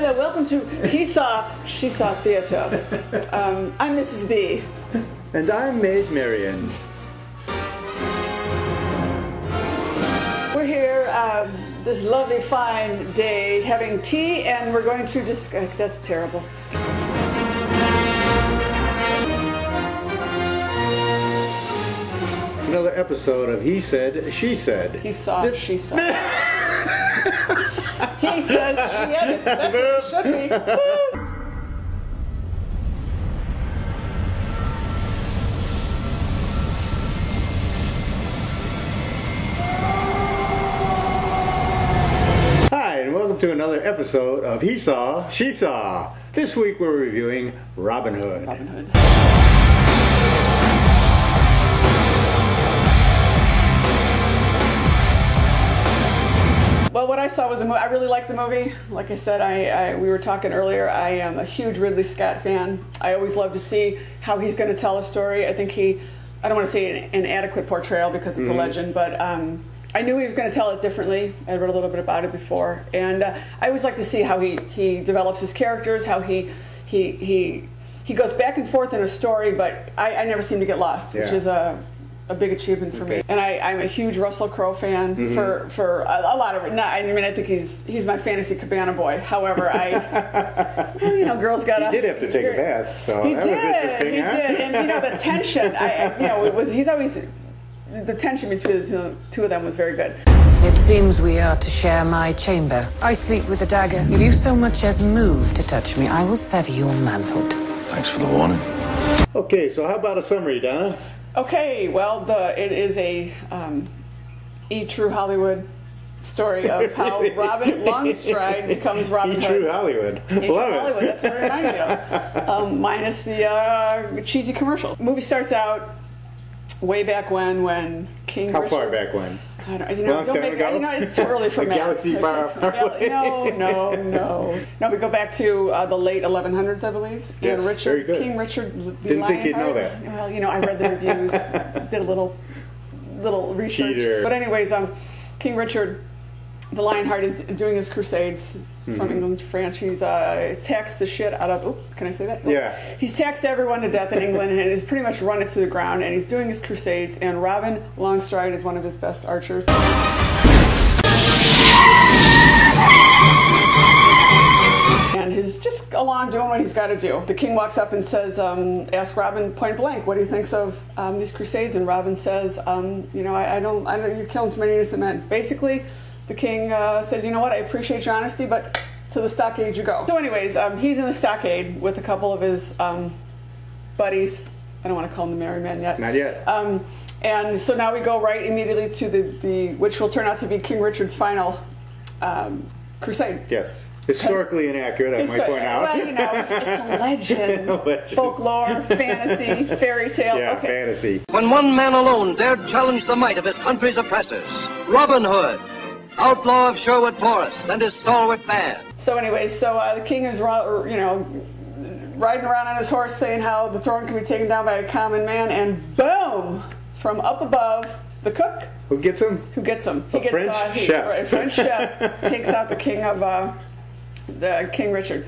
Hello, welcome to He Saw, She Saw Theatre. I'm Mrs. B. And I'm Maid Marian. We're here this lovely fine day having tea, and we're going to discuss, that's terrible. Another episode of He Said, She Said. He saw, she saw. He says, she edits. That's what it should be. Woo! Hi, and welcome to another episode of He Saw, She Saw. This week we're reviewing Robin Hood. Robin Hood. Well, what I saw was a movie. I really liked the movie. Like I said, we were talking earlier, I am a huge Ridley Scott fan. I always love to see how he's going to tell a story. I think I don't want to say an adequate portrayal because it's a legend, but I knew he was going to tell it differently. I read a little bit about it before. And I always like to see how he develops his characters, how he goes back and forth in a story, but I never seem to get lost, which is a big achievement for me. And I'm a huge Russell Crowe fan for a lot of it. I mean, I think he's my fantasy cabana boy. However, girls gotta. He did have to take a bath, so he that did, was interesting. He did, and the tension. He's always the tension between the two of them was very good. It seems we are to share my chamber. I sleep with a dagger. If you so much as move to touch me, I will sever your manhood. Thanks for the warning. Okay, so how about a summary, Donna? Okay, well, it is a True Hollywood story of how Robin Longstride becomes Robin Hood. True Hollywood. True Hollywood, that's what it reminded me of. Minus the cheesy commercials. The movie starts out way back when King Richard... How far back when? I don't, don't make it's too early for a math. galaxy far, far away. No, we go back to the late 1100s, I believe. Yes, and very good. King Richard. Didn't think you'd know that. Well, I read the reviews, did a little research. Cheater. But anyways, King Richard, the Lionheart, is doing his crusades from England to France. He's taxed the shit out of. Can I say that? Yeah. He's taxed everyone to death in England and has pretty much run it to the ground. And he's doing his crusades. And Robin Longstride is one of his best archers. And he's just along doing what he's got to do. The king walks up and says, asks Robin point blank, what he thinks of these crusades. And Robin says, I know you're killing too many innocent men. Basically, the king said, you know what, I appreciate your honesty, but to the stockade you go. So anyways, he's in the stockade with a couple of his buddies. I don't want to call them the merry men yet. Not yet. And so now we go right immediately to the which will turn out to be King Richard's final crusade. Yes. Historically inaccurate, I might point out. Well, it's a legend. Folklore, fantasy, fairy tale. Yeah, okay. fantasy. When one man alone dared challenge the might of his country's oppressors, Robin Hood, outlaw of Sherwood Forest, and his stalwart band. So anyways, the king is, riding around on his horse saying how the throne can be taken down by a common man, and boom, from up above, the cook. Who gets him? Who gets him? A French chef. Right, a French chef takes out the king of King Richard.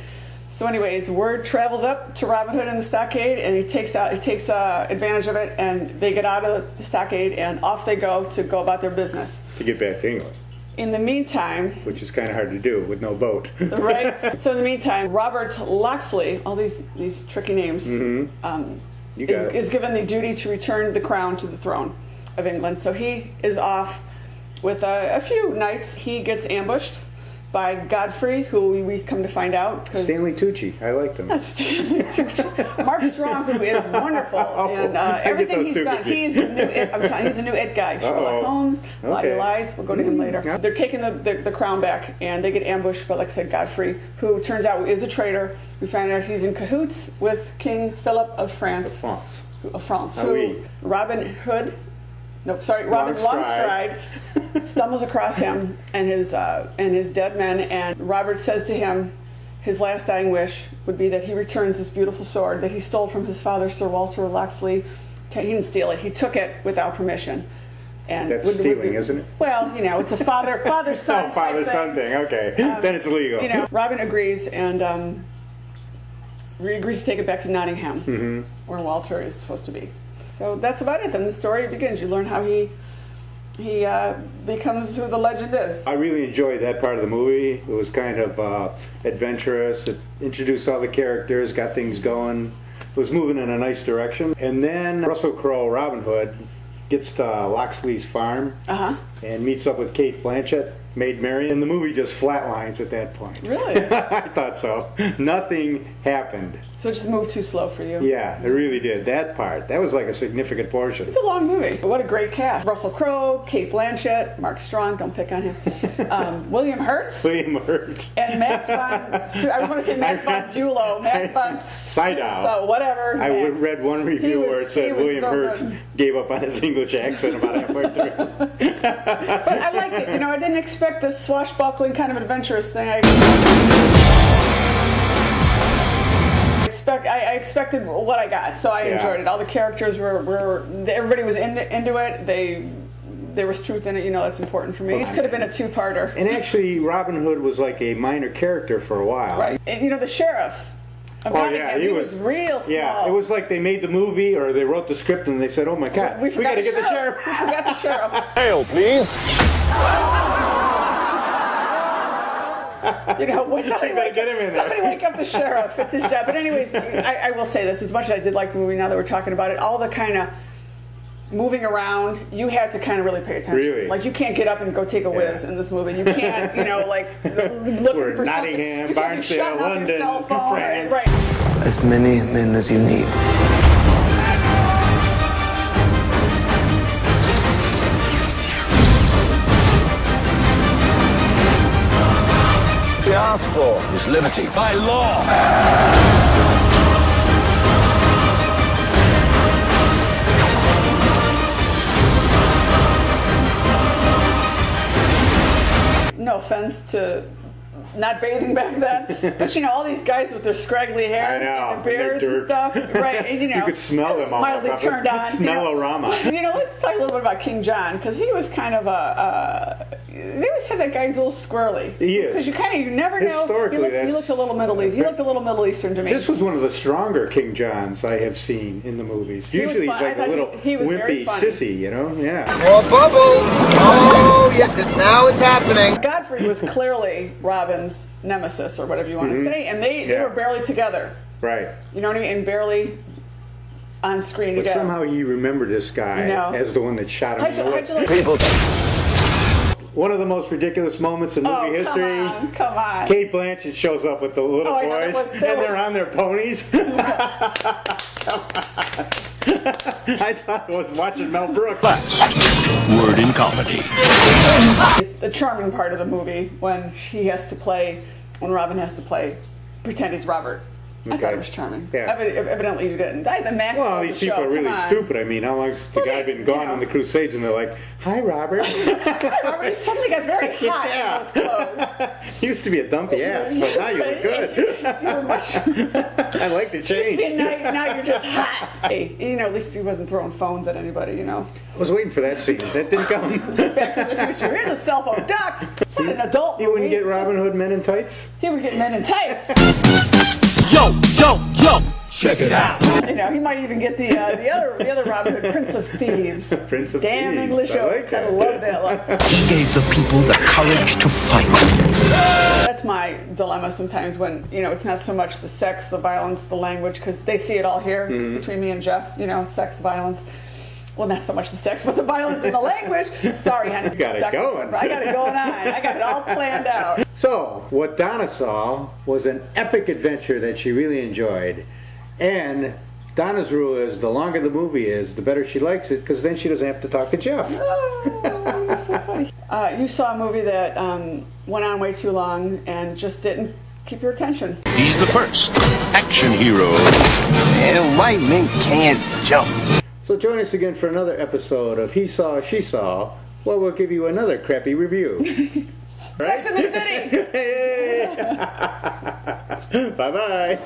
So anyways, word travels up to Robin Hood in the stockade, and he takes advantage of it, and they get out of the stockade, and off they go about their business. To get back to England. In the meantime... Which is kind of hard to do with no boat. Right? So in the meantime, Robert Locksley, all these tricky names, is given the duty to return the crown to the throne of England. So he is off with a few knights. He gets ambushed by Godfrey, who we come to find out. Stanley Tucci. I liked him. That's Stanley Tucci. Mark Strong, who is wonderful. And everything he's done, he's a new it. I'm telling you, he's a new it guy. Sherlock Holmes, Body Lies. We'll go to him later. They're taking the crown back, and they get ambushed by, like I said, Godfrey, who turns out is a traitor. We find out he's in cahoots with King Philip of France. Of France. Robin Hood. No, sorry, Robin Longstride stumbles across him and his dead men, and Robert says to him his last dying wish would be that he returns this beautiful sword that he stole from his father, Sir Walter Locksley. He didn't steal it, he took it without permission. And That's stealing, isn't it? Well, you know, it's a father-son. Oh, father-son thing. Okay, then it's legal. You know, Robin agrees and agrees to take it back to Nottingham, where Walter is supposed to be. So that's about it. Then the story begins. You learn how he becomes who the legend is. I really enjoyed that part of the movie. It was kind of adventurous. It introduced all the characters, got things going. It was moving in a nice direction. And then Russell Crowe, Robin Hood, gets to Locksley's farm and meets up with Kate Blanchett, Maid Marian, and the movie just flatlines at that point. Really? I thought so. Nothing happened. So it just moved too slow for you? Yeah, it really did. That part. That was like a significant portion. It's a long movie. But what a great cast. Russell Crowe, Kate Blanchett, Mark Strong, don't pick on him. William Hurt. William Hurt. And Max von... I was going to say Max von Bülow. Max von... Sydow. So, whatever. I read one review where it said William Hurt gave up on his English accent about halfway through. But I liked it. You know, I didn't expect this swashbuckling kind of adventurous thing. I expected what I got, so I enjoyed it. All the characters were everybody was into it. There was truth in it. You know, that's important for me. This could have been a two-parter. And actually, Robin Hood was like a minor character for a while. Right. And, you know, the sheriff. He was real small. Yeah, it was like they made the movie or they wrote the script and they said, "Oh my God, we got to get the sheriff." We forgot the sheriff. Hail, please. You know, somebody wake up the sheriff. It's his job. But anyways, I will say this: as much as I did like the movie, now that we're talking about it, all the kind of moving around, you had to kind of really pay attention. Really? Like, you can't get up and go take a whiz in this movie. You can't, you know, like looking for Nottingham, Barnstable, London, France. Right. As many men as you need. We ask for is liberty by law. No offense to not bathing back then, but you know, all these guys with their scraggly hair and their beards and stuff, right? And, you know, you could smell them all. Mildly turned on. Smell-o-rama. You know, let's talk a little bit about King John, because he was kind of they always had that guy's a little squirrely. He is. Because you never know. Historically, he looks a little He looked a little Middle Eastern to me. This was one of the stronger King Johns I have seen in the movies. Usually he's like a little wimpy sissy, you know? Yeah. More bubble! Oh, yes, now it's happening. Godfrey was clearly Robin's nemesis, or whatever you want to say, and they were barely together. Right. You know what I mean? And barely on screen but together. Somehow you remember this guy as the one that shot him in the leg. People. One of the most ridiculous moments in movie history. Come on. Kate Blanchett shows up with the little boys, and they're on their ponies. Come on. I thought I was watching Mel Brooks. Word in comedy. It's the charming part of the movie when Robin has to pretend he's Robert. I thought it was charming. Yeah. Evidently you didn't. Well, these people are really stupid. I mean, how long's the guy been gone on the Crusades? And they're like, "Hi, Robert." Hi, Robert. You suddenly got very hot in those clothes. Used to be a dumpy ass, but now you look good. You were much. I like the change. Now you're just hot. Hey, you know, at least he wasn't throwing phones at anybody, you know. I was waiting for that scene. That didn't come. Back to the Future. Here's a cell phone. Doc, it's not an adult movie. You wouldn't get Robin Hood Men in Tights? He would get Men in Tights. Yo, check it out. You know, he might even get the other Robin Hood, Prince of Thieves. Prince of Damn Thieves. English oak. I love that line. He gave the people the courage to fight. That's my dilemma sometimes when, you know, it's not so much the sex, the violence, the language, because they see it all here between me and Jeff, you know, sex, violence. Well, not so much the sex, but the violence and the language. Sorry, honey. You got it going. I got it going on. I got it all planned out. So, what Donna saw was an epic adventure that she really enjoyed. And Donna's rule is the longer the movie is, the better she likes it, because then she doesn't have to talk to Jeff. Oh, that's so funny. You saw a movie that went on way too long and just didn't keep your attention. He's the first action hero. And white men can't jump. So join us again for another episode of He Saw, She Saw, where we'll give you another crappy review. Sex in the City! Hey! Bye-bye.